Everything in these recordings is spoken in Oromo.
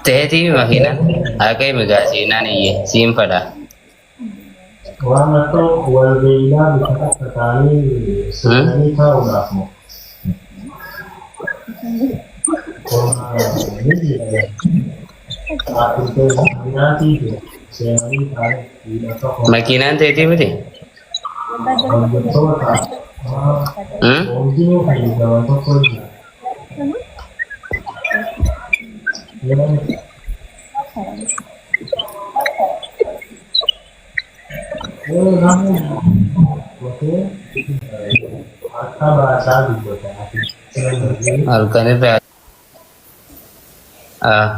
Teetii makiinaan akka imigaa seenaan iyyee siin fadha. Waan akka walbeeylaa bifa akka ta'anii seenanii taa'uudhaaf moo Makiinaan teetii miti? Halkan irraa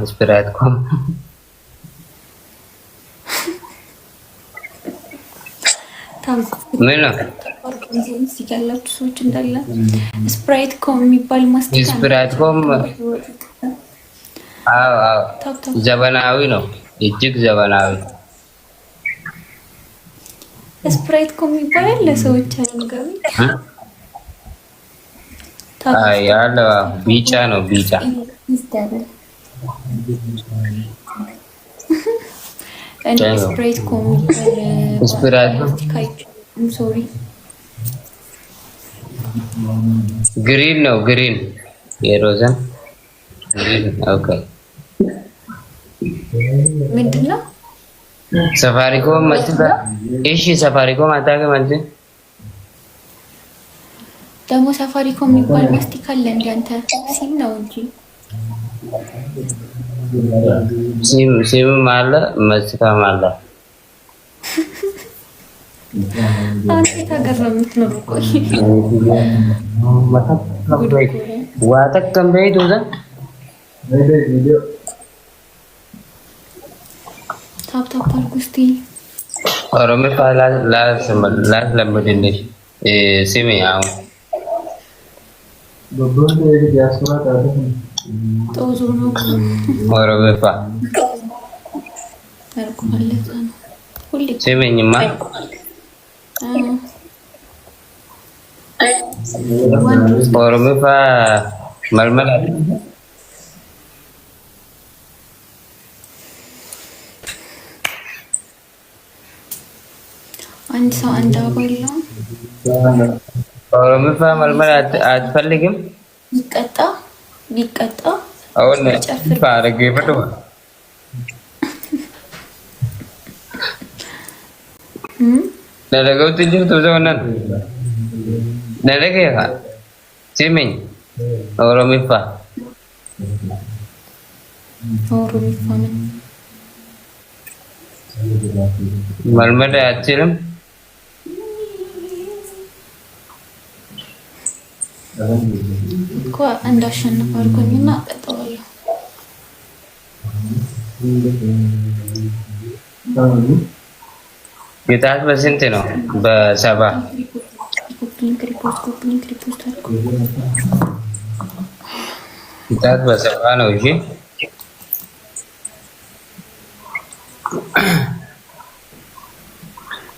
ispiraat kom. Mana? ሲጋላችሁ ሰዎች እንዳለ ስፕራይት ኮም የሚባል ማስቲካ ስፕራይት ኮም ዘመናዊ ነው፣ እጅግ ዘመናዊ ስፕራይት ኮም ይባላል። ለሰዎች አልንገሩ ያለ ቢጫ ነው፣ ቢጫ ስፕራይት ኮም ይባላል። ስፕራይት ሶሪ ግሪን ነው፣ ግሪን የሮዘን ግሪን። ኦኬ ምንድነው? ሰፋሪኮም ማለት እሺ፣ ሰፋሪኮም አታውቅም አንተ? ደግሞ ሰፋሪኮም የሚባል ማስቲካ አለ እንደ አንተ ሲም ነው እንጂ ሲም አለ፣ ማስቲካም አለ። አንተ ታገር ነው የምትኖረው? ቆይ ዋተከም በይቱ ዘ ታፕ ታፕ አርጉስቲ ኦሮሞ ፋላ ላስ ለምድልሽ ሲሚ ያው በቦንድ ዲያስፖራ ታደም ጦዞ ነው ኦሮሞ ፋ አርኩ ማለት ነው ሁሌ ሲሚኝማ ኦሮሞ ፋ መልመል አንድ ሰው አንድ አባለው ኦሮሞ ፋ መልመል አትፈልግም? ቢቀጣ አሁን ፋረገ ፈዶ Nalaga uti jirtu zonan. Nalaga ya kak? Siming? Oromifa? Oromifa man. Malmada achiram? Ko እንዳሸነፈ አድርጎኝና ቀጠዋለሁ። Kita በስንት ነው? በሰባ kita በሰባ ነው። እሺ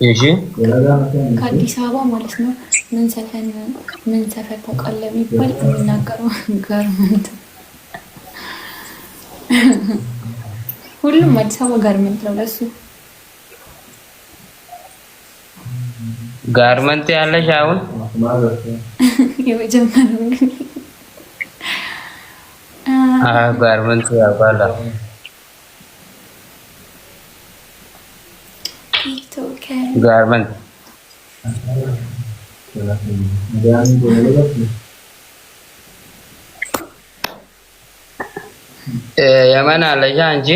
እሺ ከአዲስ አበባ ማለት ነው። ምን ሰፈር ታውቃለህ ቢባል የሚናገረው ጋርመንት፣ ሁሉም አዲስ አበባ ጋርመንት ነው ለሱ። ጋርመንት ያለሽ አሁን የመጀመሪያው ግን ጋርመንት ያባላ ጋርመንት የማን አለሽ አንቺ?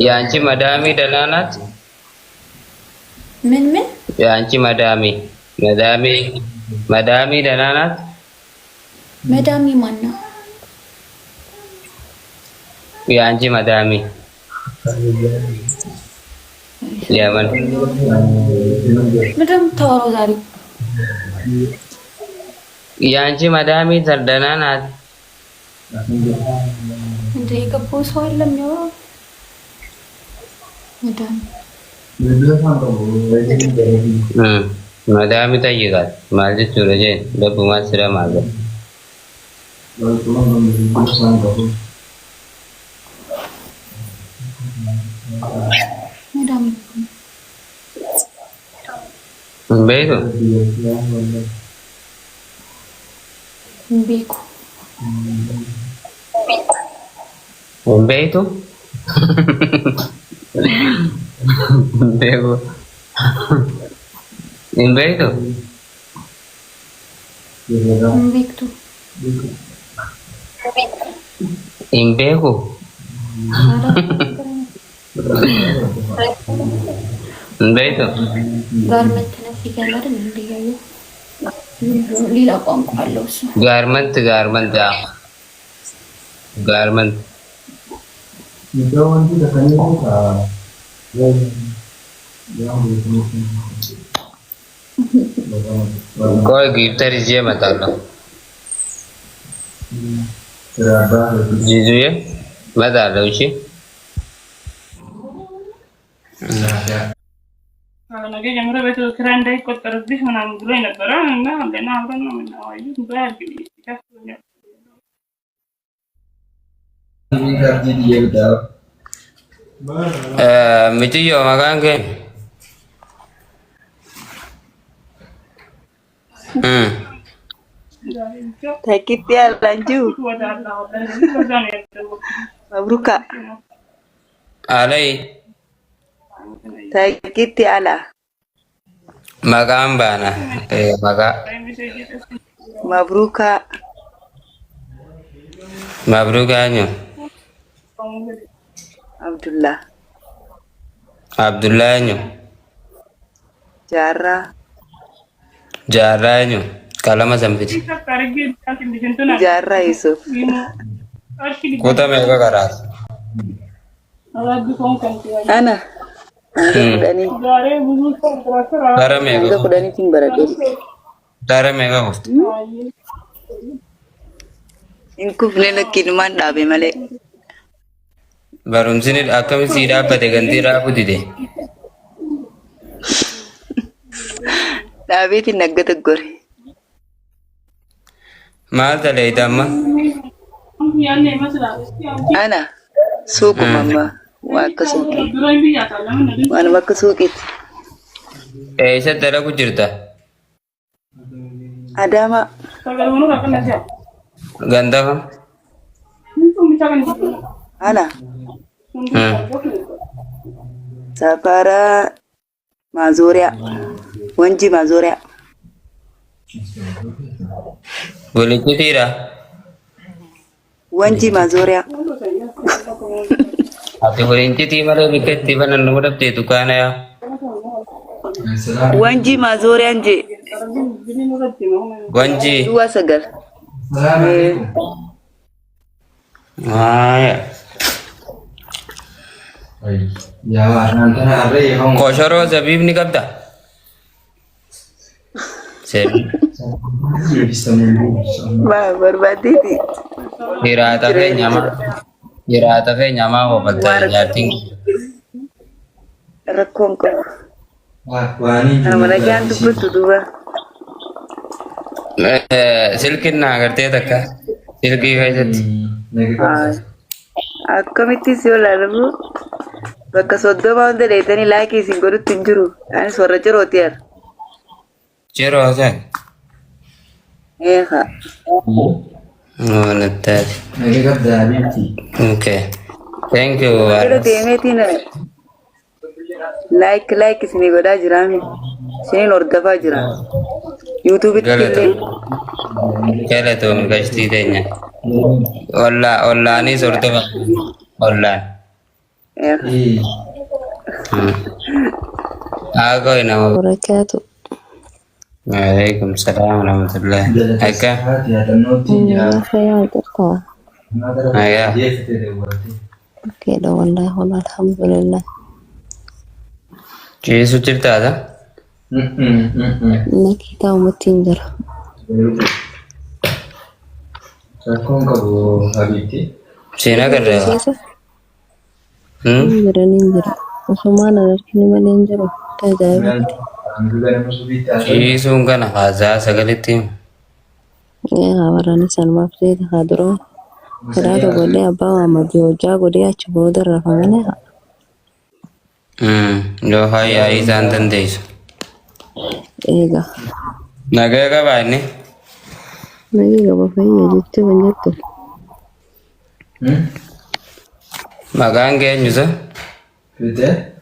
የአንቺ መዳሚ ደህና ናት? ምን የአንቺ መዳሚ ደህና ናት? መዳሚ ማን ነው? የአንቺ መዳሚ የማን ምንድን ነው የምታወራው ዛሬ? የአንቺ መዳሚ ደህና ናት? እንደ የገባው ሰው አለ የሚያወራው መዳሚ መዳሚ ጠይቃት ማለት ጁረጀ ደቡማ ስራ ማለት Beeku. Beeku. Beeku. Beeku. Beeku. Beektu. Beeku. Beeku. ጋርመንት ነፍ ይገላል እንዴ ያዩ ሌላ ቋንቋ አለው እሱ። Garment. Iddoo wanti dhaqanii Koi gifter je matalo. Jizu ye matalo uchi. ነገ ጀምሮ ቤቱ ክራ እንዳይቆጠርብሽ ምናምን ብሎ ነበረ እና ገና አብረን ነው የምናወራው። Mitiyo makan ke. Takiti lanju. Mabruka. Alai Takiti ala. makan bana. Maka Mabruka. mabrukanyo. Abdullah. Abdullahnyo. Jaranyo. Kalama sambiti. Jarra Yusuf. Kota mega karat. Ana. Kudani. Dara mega. Kudani timbarade. Dara mega host. Inku flena kinuman dabe male. Barumsini akkami si dhaabbate gantii raafuu dide. Dabeeti naggata gore. Maal talee damma? Ana. Suuqu mamma. Wakka suuqi. Waan bakka suuqitti. Eessa dalagu jirta? Adama. Gandafa? Ana. Safara Mazoria. Wanji Mazoria. Bulikutira? Wanji Mazoria. Ati bulinkiti malee biketti banan nama dhabde dukaana yaa. Wanji Mazoria nje. Wanji. Dua sagal. Koshoro zabib ni qabda? Sebi. Barbaditi. Hiraata fe nyamaa hofatta nyaattiin. Rakkoon qabu. Amala jaan dubbatu duuba. Silkiin naa agartee takka silkii keessatti. Akkamitti si olaalamu bakka 30 hunda dheetanii laakii isin godhutti hin jiru. Anis warra jirooti yaa. Jiroo san. Eeha. Nattaati. Okay. Thank you. Jedha deemeetiin laayik isinii godhaa jiraami. Isiniin hordofaa jira. Yuutuubitti illee. Galatoomni gashtii teenya. Ollaanis hordofa. Ollaan. Aagoo nama. Barakaatu. Waalaikum salam warahmatullahi. Akka. Saya jirtaa. Ayaa. Okeedha wallaahi wal alhamdulillah. Ciisu jirtaadha? Nakii taa'umattiin jira. Rakkoon qabu habiitti. Seenaa garreera. Jiraniin jira. Osumaan alarkini malee hin jiru. Tajaajilatti. Ciisuun kana haasaa sagalitti himu. Warreen sanumaaf jedhe haa duraan. Kiraata godhee abbaa waammati hojjaa godhee achi booda rafamanii haa. Yoo hayyaa isaan dandeessu. Ega. Nagaa qabaanne. Nagi gaba fayyaa jettee waan jettu. Maqaan keenyusa? Fitee?